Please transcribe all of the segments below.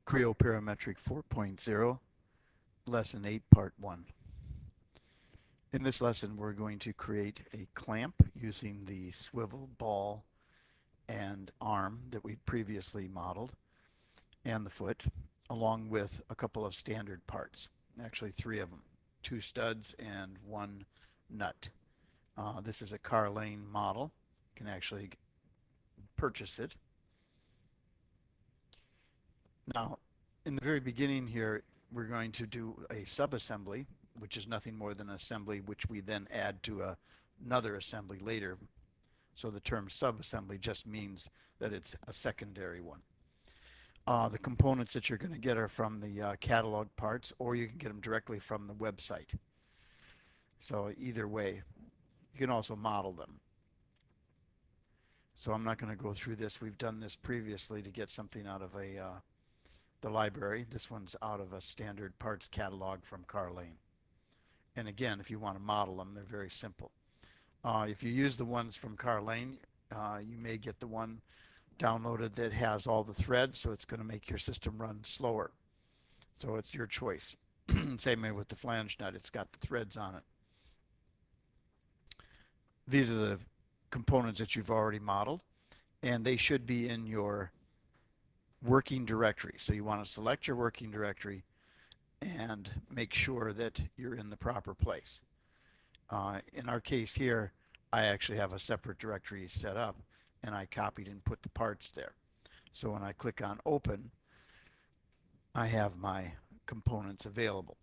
Creo Parametric 4.0, Lesson 8, Part 1. In this lesson, we're going to create a clamp using the swivel, ball, and arm that we previously modeled, and the foot, along with a couple of standard parts. Actually, three of them, two studs and one nut. This is a car lane model. You can actually purchase it. Now, in the very beginning here, we're going to do a subassembly, which is nothing more than an assembly which we then add to another assembly later. So the term subassembly just means that it's a secondary one. The components that you're going to get are from the catalog parts, or you can get them directly from the website. So either way, you can also model them. So I'm not going to go through this. We've done this previously to get something out of the library. This one's out of a standard parts catalog from Car Lane. And again, if you want to model them, they're very simple. If you use the ones from Car Lane, you may get the one downloaded that has all the threads, so it's going to make your system run slower. So it's your choice. Same way with the flange nut, it's got the threads on it. These are the components that you've already modeled, and they should be in your working directory. So you want to select your working directory and make sure that you're in the proper place. In our case here, I actually have a separate directory set up, and I copied and put the parts there. So when I click on open, I have my components available.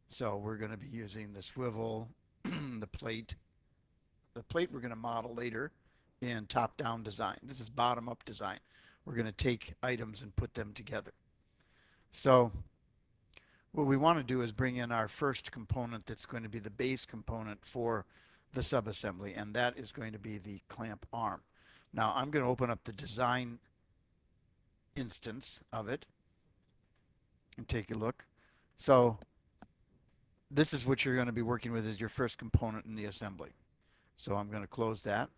So we're going to be using the swivel, the plate. The plate we're going to model later in top-down design. This is bottom-up design. We're going to take items and put them together. So what we want to do is bring in our first component that's going to be the base component for the subassembly, and that is going to be the clamp arm. Now I'm going to open up the design instance of it and take a look. So this is what you're going to be working with as your first component in the assembly. So I'm going to close that.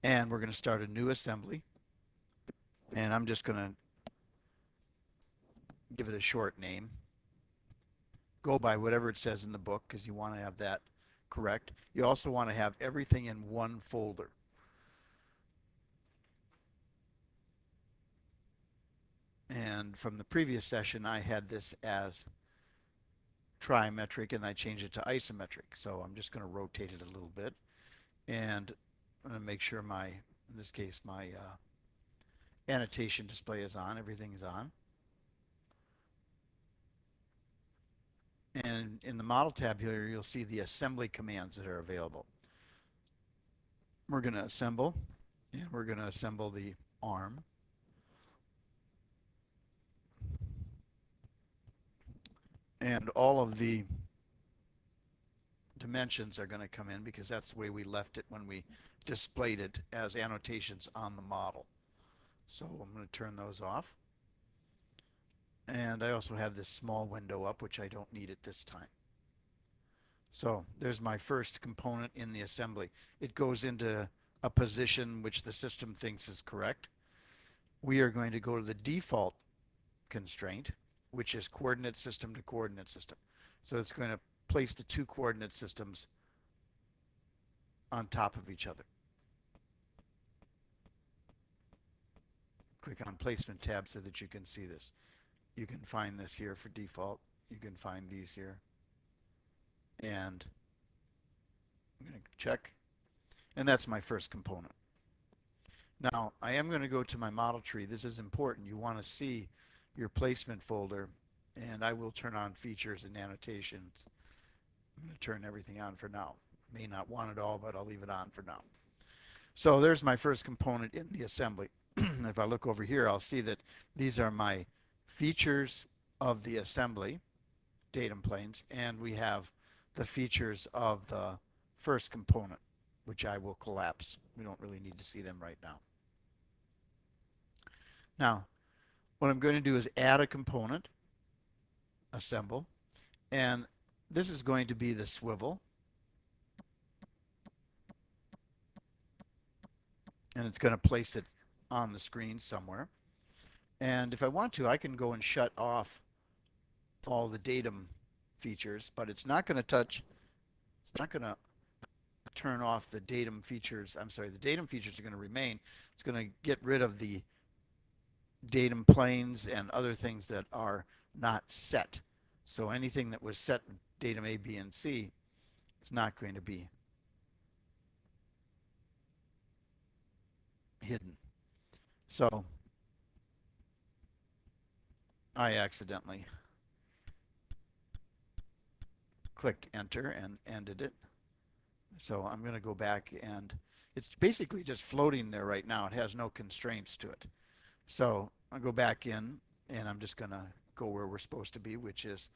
And we're going to start a new assembly. And I'm just going to give it a short name. Go by whatever it says in the book because you want to have that correct. You also want to have everything in one folder. And from the previous session, I had this as trimetric and I changed it to isometric. So I'm just going to rotate it a little bit. And I'm going to make sure in this case, my annotation display is on. Everything is on. And in the model tab here, you'll see the assembly commands that are available. We're going to assemble, and we're going to assemble the arm. And all of the dimensions are going to come in because that's the way we left it when we displayed it as annotations on the model. So I'm going to turn those off. And I also have this small window up, which I don't need at this time. So there's my first component in the assembly. It goes into a position which the system thinks is correct. We are going to go to the default constraint, which is coordinate system to coordinate system. So it's going to place the two coordinate systems on top of each other. Click on placement tab so that you can see this. You can find this here for default. You can find these here. And I'm going to check. And that's my first component. Now, I am going to go to my model tree. This is important. You want to see your placement folder, and I will turn on features and annotations. I'm going to turn everything on for now. May not want it all, but I'll leave it on for now. So there's my first component in the assembly. If I look over here, I'll see that these are my features of the assembly, datum planes, and we have the features of the first component, which I will collapse. We don't really need to see them right now. Now, what I'm going to do is add a component, assemble, and this is going to be the swivel. and it's going to place it on the screen somewhere. And if I want to, I can go and shut off all the datum features, but it's not going to touch, it's not going to turn off the datum features. I'm sorry, the datum features are going to remain. It's going to get rid of the datum planes and other things that are not set. So anything that was set in datum A, B, and C is not going to be hidden. So I accidentally clicked enter and ended it. So I'm going to go back, and it's basically just floating there right now. It has no constraints to it. So I'll go back in, and I'm just going to go where we're supposed to be, which is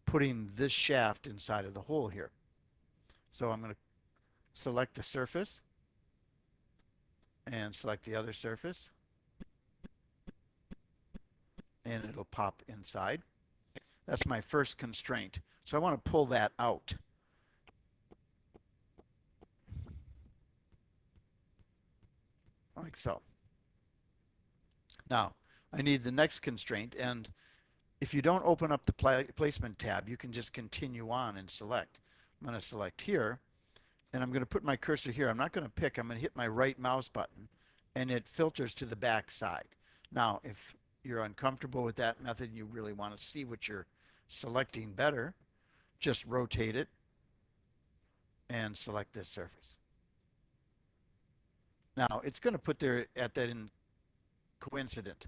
putting this shaft inside of the hole here. So I'm going to select the surface and select the other surface, and it'll pop inside. That's my first constraint. So I want to pull that out. Like so. Now, I need the next constraint, and if you don't open up the placement tab, you can just continue on and select. I'm going to select here, and I'm going to put my cursor here. I'm not going to pick. I'm going to hit my right mouse button, and it filters to the back side. Now, if you're uncomfortable with that method, you really want to see what you're selecting better, just rotate it and select this surface. Now, it's going to put there at that in coincident,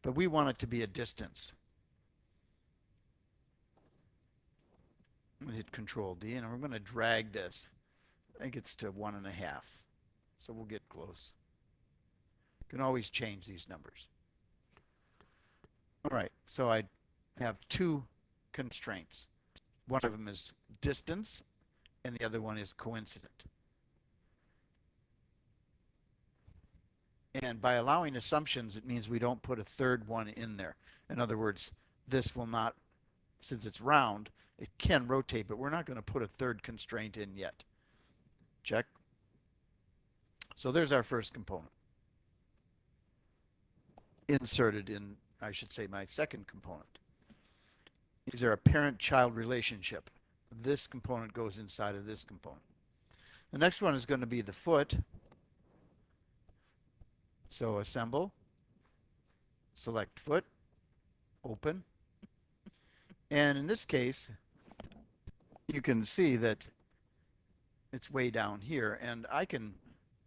but we want it to be a distance. I'm going to hit Control D, and we're going to drag this. I think it's to 1.5. So we'll get close. You can always change these numbers. All right, so I have two constraints. One of them is distance, and the other one is coincident. And by allowing assumptions, it means we don't put a third one in there. In other words, this will not, since it's round, it can rotate, but we're not going to put a third constraint in yet. Check. So there's our first component. Inserted in, I should say, my second component. These are a parent-child relationship. This component goes inside of this component. The next one is going to be the foot. So assemble, select foot, open. And in this case, you can see that it's way down here, and I can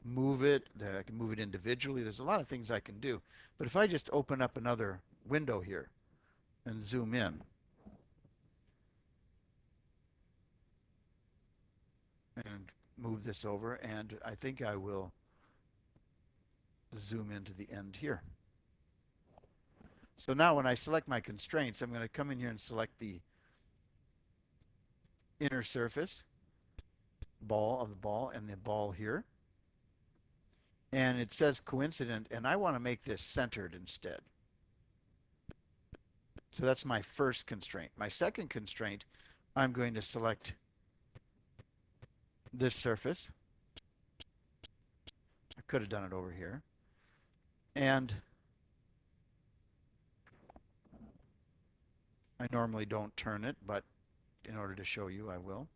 move it, I can move it individually. There's a lot of things I can do. But if I just open up another window here and zoom in, and move this over, and I think I will zoom into the end here. So now when I select my constraints, I'm going to come in here and select the inner surface ball of the ball and the ball here. And it says coincident, and I want to make this centered instead. So that's my first constraint. My second constraint, I'm going to select this surface. I could have done it over here. And I normally don't turn it, but in order to show you, I will.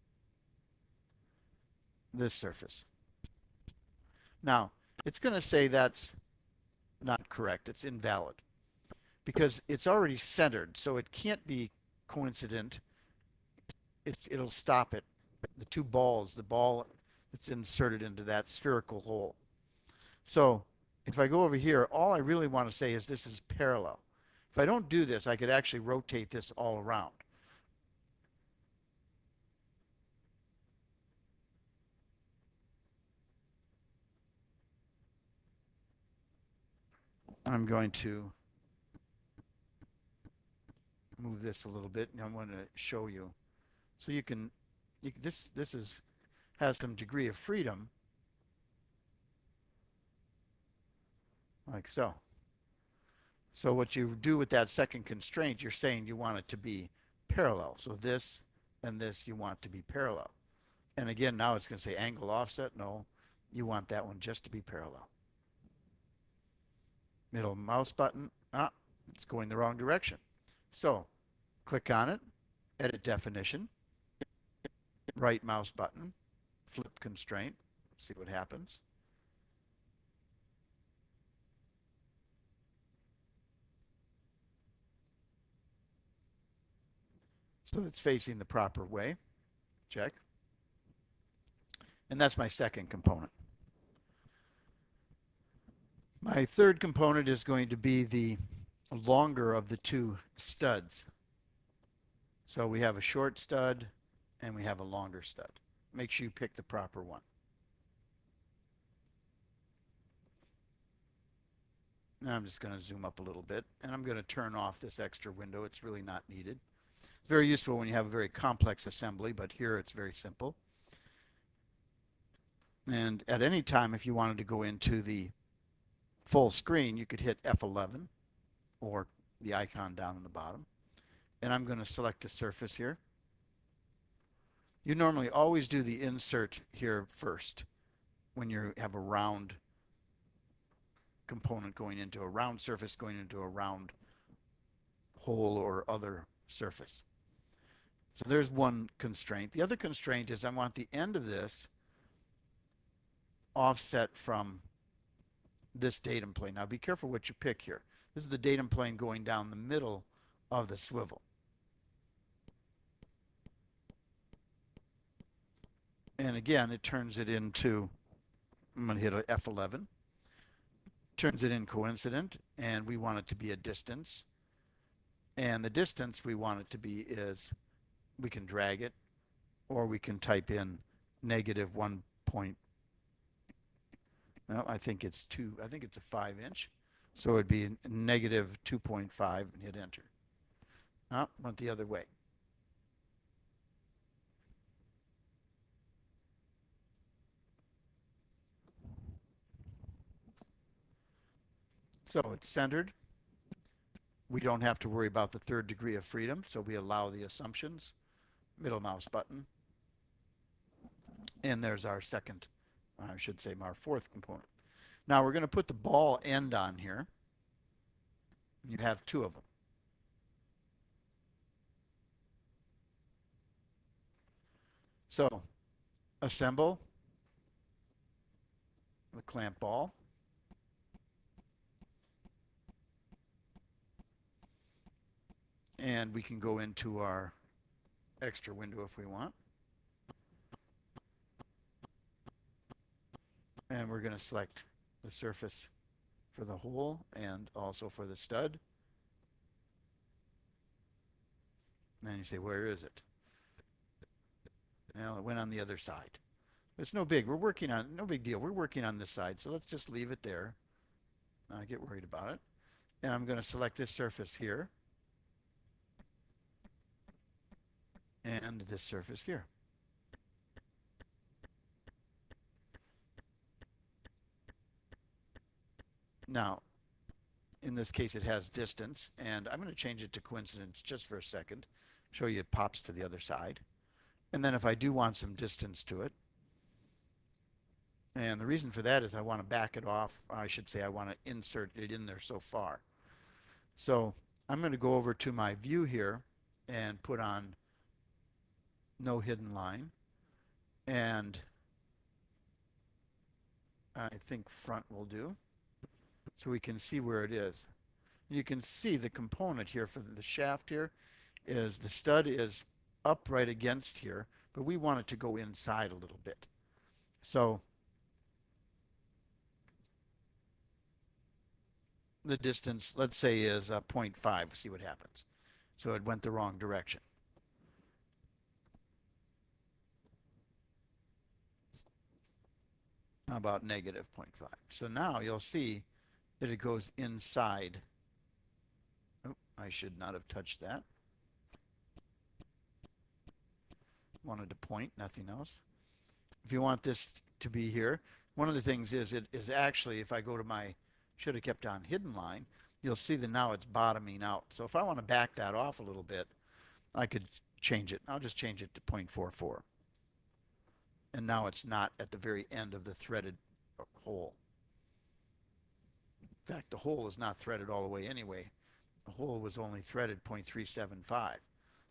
This surface. Now, it's going to say that's not correct. It's invalid because it's already centered, so it can't be coincident. It'll stop it. The two balls, the ball that's inserted into that spherical hole. So if I go over here, all I really want to say is this is parallel. If I don't do this, I could actually rotate this all around. I'm going to move this a little bit, and I'm going to show you. So you can, this has some degree of freedom, like so. So what you do with that second constraint, you're saying you want it to be parallel. So this and this you want to be parallel. And again, now it's going to say angle offset. No, You want that one just to be parallel. Middle mouse button, it's going the wrong direction. So click on it, edit definition, right mouse button, flip constraint, see what happens. So it's facing the proper way, check. And that's my second component. My third component is going to be the longer of the two studs. So we have a short stud and we have a longer stud. Make sure you pick the proper one. Now I'm just going to zoom up a little bit and I'm going to turn off this extra window. It's really not needed. It's very useful when you have a very complex assembly, but here it's very simple. And at any time, if you wanted to go into the full screen, you could hit F11 or the icon down in the bottom. And I'm going to select the surface here. You normally always do the insert here first when you have a round component going into a round surface going into a round hole or other surface. So there's one constraint. The other constraint is I want the end of this offset from this datum plane. Now be careful what you pick here. This is the datum plane going down the middle of the swivel. And again, it turns it into, I'm going to hit a F11, turns it in coincident, and we want it to be a distance. And the distance we want it to be is, we can drag it, or we can type in -1 point. No, I think it's 2, I think it's a 5-inch. So it'd be -2.5 and hit enter. Went the other way. So it's centered. We don't have to worry about the third degree of freedom, so we allow the assumptions. Middle mouse button. And there's our second, I should say our fourth component. Now we're going to put the ball end on here. You have two of them. So assemble the clamp ball. And we can go into our extra window if we want. And we're going to select the surface for the hole and also for the stud. And you say, where is it? Well, it went on the other side. It's no big. We're working on, no big deal. We're working on this side, so let's just leave it there. Not get worried about it. And I'm going to select this surface here. And this surface here. Now, in this case, it has distance, and I'm going to change it to coincidence just for a second. Show you it pops to the other side. And then if I do want some distance to it, and the reason for that is I want to back it off. I should say I want to insert it in there so far. So I'm going to go over to my view here and put on no hidden line. And I think front will do. So we can see where it is. You can see the component here for the shaft here is the stud is up right against here, but we want it to go inside a little bit. So the distance, let's say, is 0.5. See what happens. So it went the wrong direction. How about -0.5? So now you'll see that it goes inside. Oh, I should not have touched that. Wanted to point, nothing else. If you want this to be here, one of the things is it is actually, if I go to my, should have kept on hidden line, you'll see that now it's bottoming out. So if I want to back that off a little bit, I could change it. I'll just change it to 0.44. and now it's not at the very end of the threaded hole. In fact, the hole is not threaded all the way anyway. The hole was only threaded 0.375.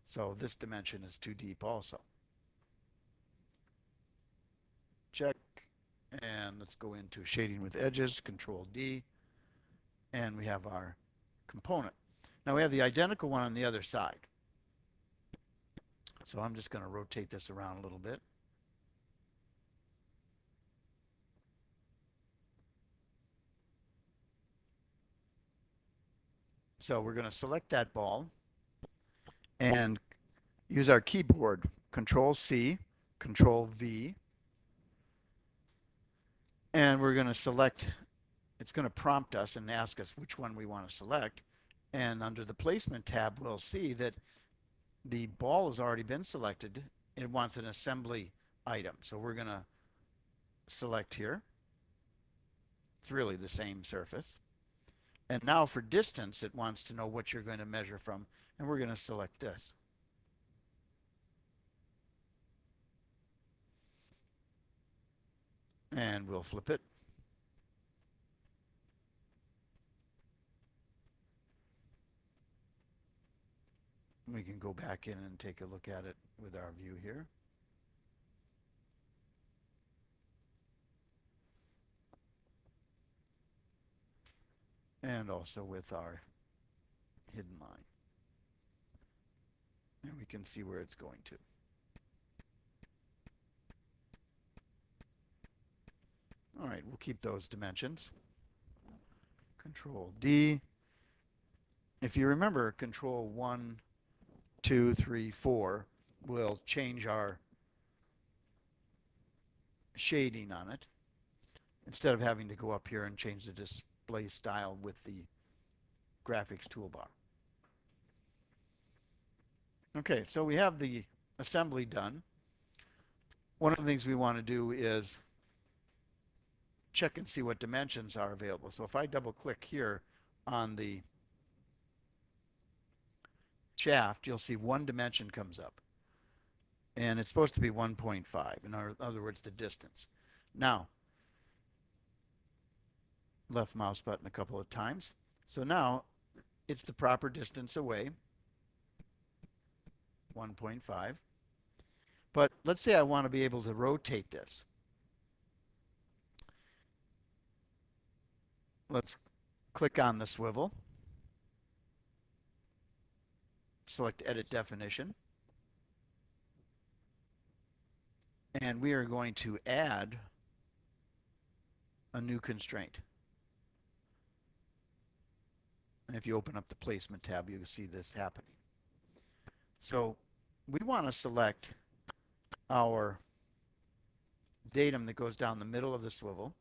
So this dimension is too deep also. Check. And let's go into shading with edges, Control D. And we have our component. Now we have the identical one on the other side. So I'm just going to rotate this around a little bit. So we're going to select that ball and use our keyboard, Control C, Control V, and we're going to select, it's going to prompt us and ask us which one we want to select. And under the placement tab, we'll see that the ball has already been selected. It wants an assembly item. So we're going to select here. It's really the same surface. And now for distance, it wants to know what you're going to measure from, and we're going to select this. And we'll flip it. We can go back in and take a look at it with our view here. And also with our hidden line. And we can see where it's going to. All right, we'll keep those dimensions. Control D. If you remember, Control 1, 2, 3, 4 will change our shading on it instead of having to go up here and change the display style with the graphics toolbar. Okay, so we have the assembly done. One of the things we want to do is check and see what dimensions are available. So if I double click here on the shaft, you'll see one dimension comes up. And it's supposed to be 1.5, in other words, the distance. Now, left mouse button a couple of times. So now it's the proper distance away, 1.5. But let's say I want to be able to rotate this. Let's click on the swivel. Select Edit Definition. And we are going to add a new constraint. And if you open up the placement tab, you'll see this happening. So we want to select our datum that goes down the middle of the swivel,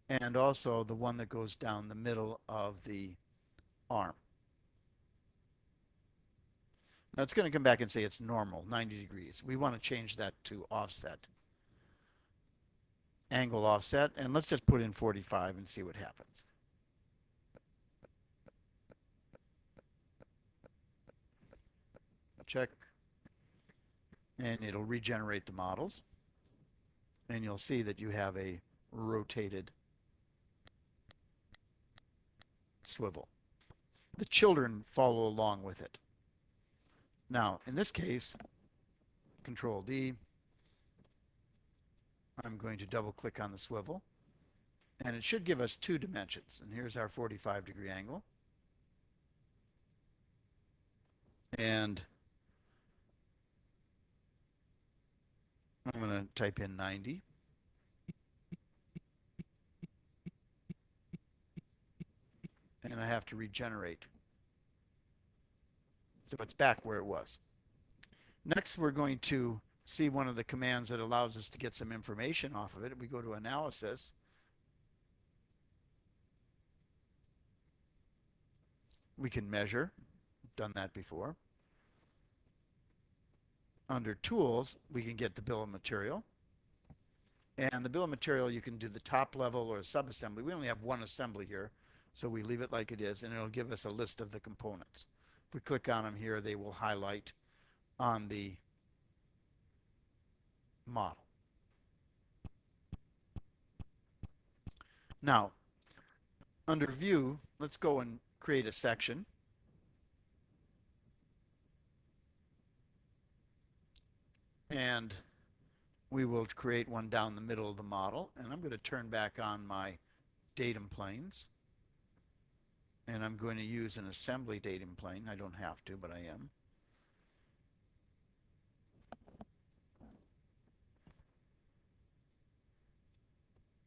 and also the one that goes down the middle of the arm. Now it's going to come back and say it's normal, 90 degrees. We want to change that to offset. Angle offset, and let's just put in 45 and see what happens. Check. And it'll regenerate the models. And you'll see that you have a rotated swivel. The children follow along with it. Now, in this case, Control D, I'm going to double click on the swivel, and it should give us two dimensions. And here's our 45-degree angle. And I'm going to type in 90. And I have to regenerate. So it's back where it was. Next, we're going to see one of the commands that allows us to get some information off of it. We go to Analysis. We can measure. We've done that before. Under Tools, we can get the bill of material. And the bill of material, you can do the top level or a subassembly. We only have one assembly here, so we leave it like it is, and it'll give us a list of the components. If we click on them here, they will highlight on the model. Now, under View, let's go and create a section. And we will create one down the middle of the model. And I'm going to turn back on my datum planes. And I'm going to use an assembly datum plane. I don't have to, but I am.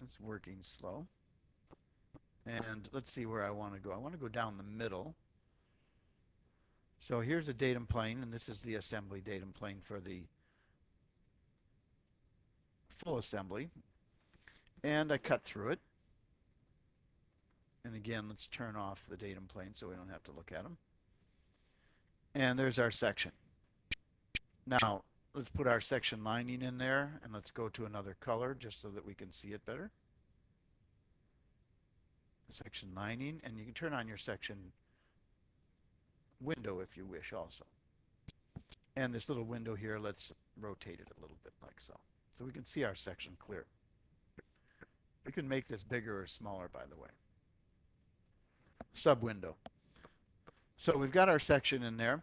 It's working slow. And let's see where I want to go. I want to go down the middle. So here's a datum plane, and this is the assembly datum plane for the full assembly. And I cut through it. And again, let's turn off the datum plane so we don't have to look at them. And there's our section. Now, let's put our section lining in there, and let's go to another color just so that we can see it better. Section lining, and you can turn on your section window if you wish also. And this little window here, let's rotate it a little bit like so. So we can see our section clear. We can make this bigger or smaller, by the way. Sub window. So we've got our section in there.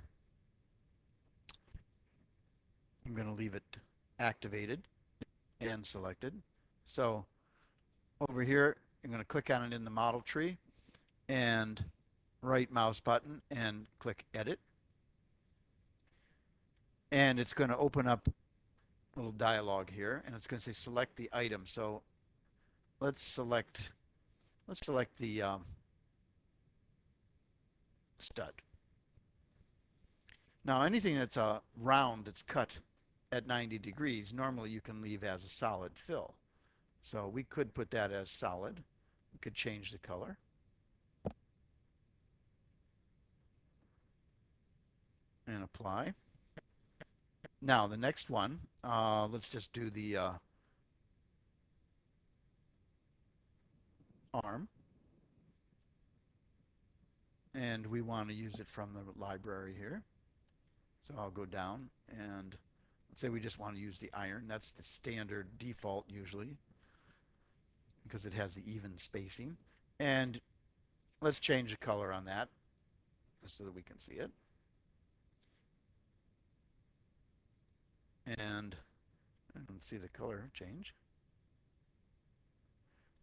I'm going to leave it activated and selected. So over here, I'm going to click on it in the model tree and right mouse button and click edit. And it's going to open up a little dialog here, and it's going to say select the item. So let's select the stud. Now anything that's a round that's cut at 90 degrees, normally you can leave as a solid fill. So we could put that as solid. We could change the color. And apply. Now the next one, let's just do the arm. And we want to use it from the library here. So I'll go down and let's say we just want to use the iron. That's the standard default usually because it has the even spacing. And let's change the color on that just so that we can see it. And I don't see the color change.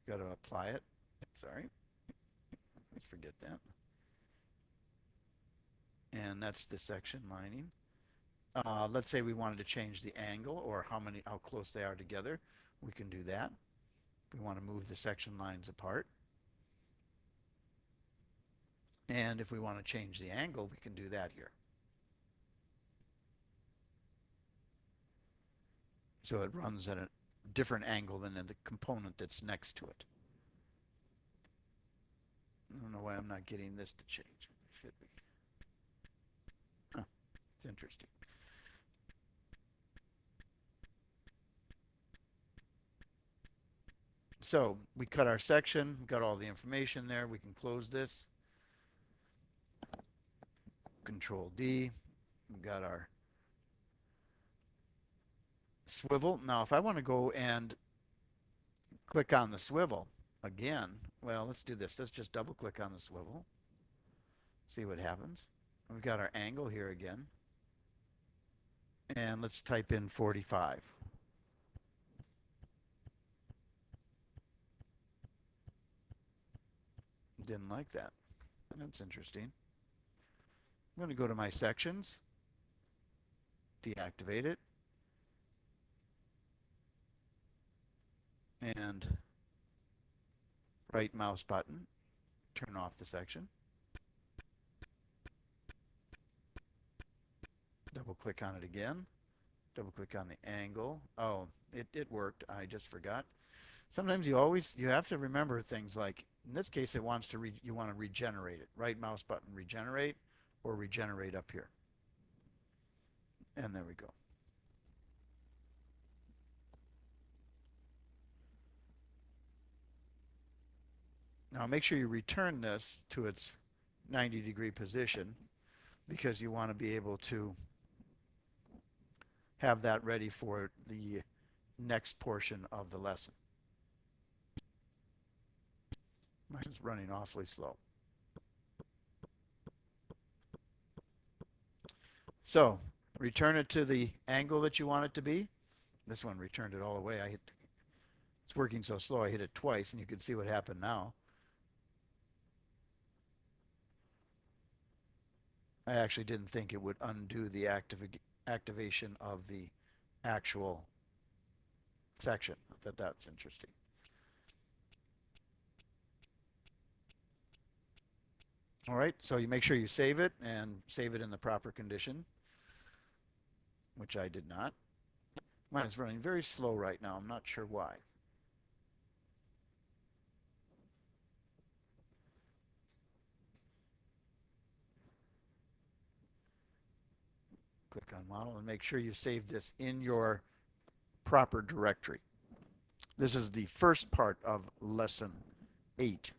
Got to apply it. Sorry. Let's forget that. And that's the section lining. Let's say we wanted to change the angle or how close they are together. We can do that. We want to move the section lines apart. And if we want to change the angle, we can do that here. So it runs at a different angle than the component that's next to it. I don't know why I'm not getting this to change. It should be. Huh, it's interesting. So we cut our section, got all the information there. We can close this. Control D. We've got our swivel. Now if I want to go and click on the swivel again, well, let's do this. Let's just double click on the swivel. See what happens. We've got our angle here again. And let's type in 45. Didn't like that. That's interesting. I'm going to go to my sections, deactivate it, and right mouse button, turn off the section. Double click on it again. Double click on the angle. Oh, it worked. I just forgot. Sometimes you have to remember things like, in this case, you want to regenerate it. Right mouse button, regenerate, or regenerate up here. And there we go. Now make sure you return this to its 90-degree position because you want to be able to have that ready for the next portion of the lesson. Mine's running awfully slow. So return it to the angle that you want it to be. This one returned it all the way. It's working so slow I hit it twice, and you can see what happened now. I actually didn't think it would undo the activation of the actual section. I thought that's interesting. All right, so you make sure you save it and save it in the proper condition, which I did not. Mine is running very slow right now. I'm not sure why. Click on model and make sure you save this in your proper directory. This is the first part of lesson 8.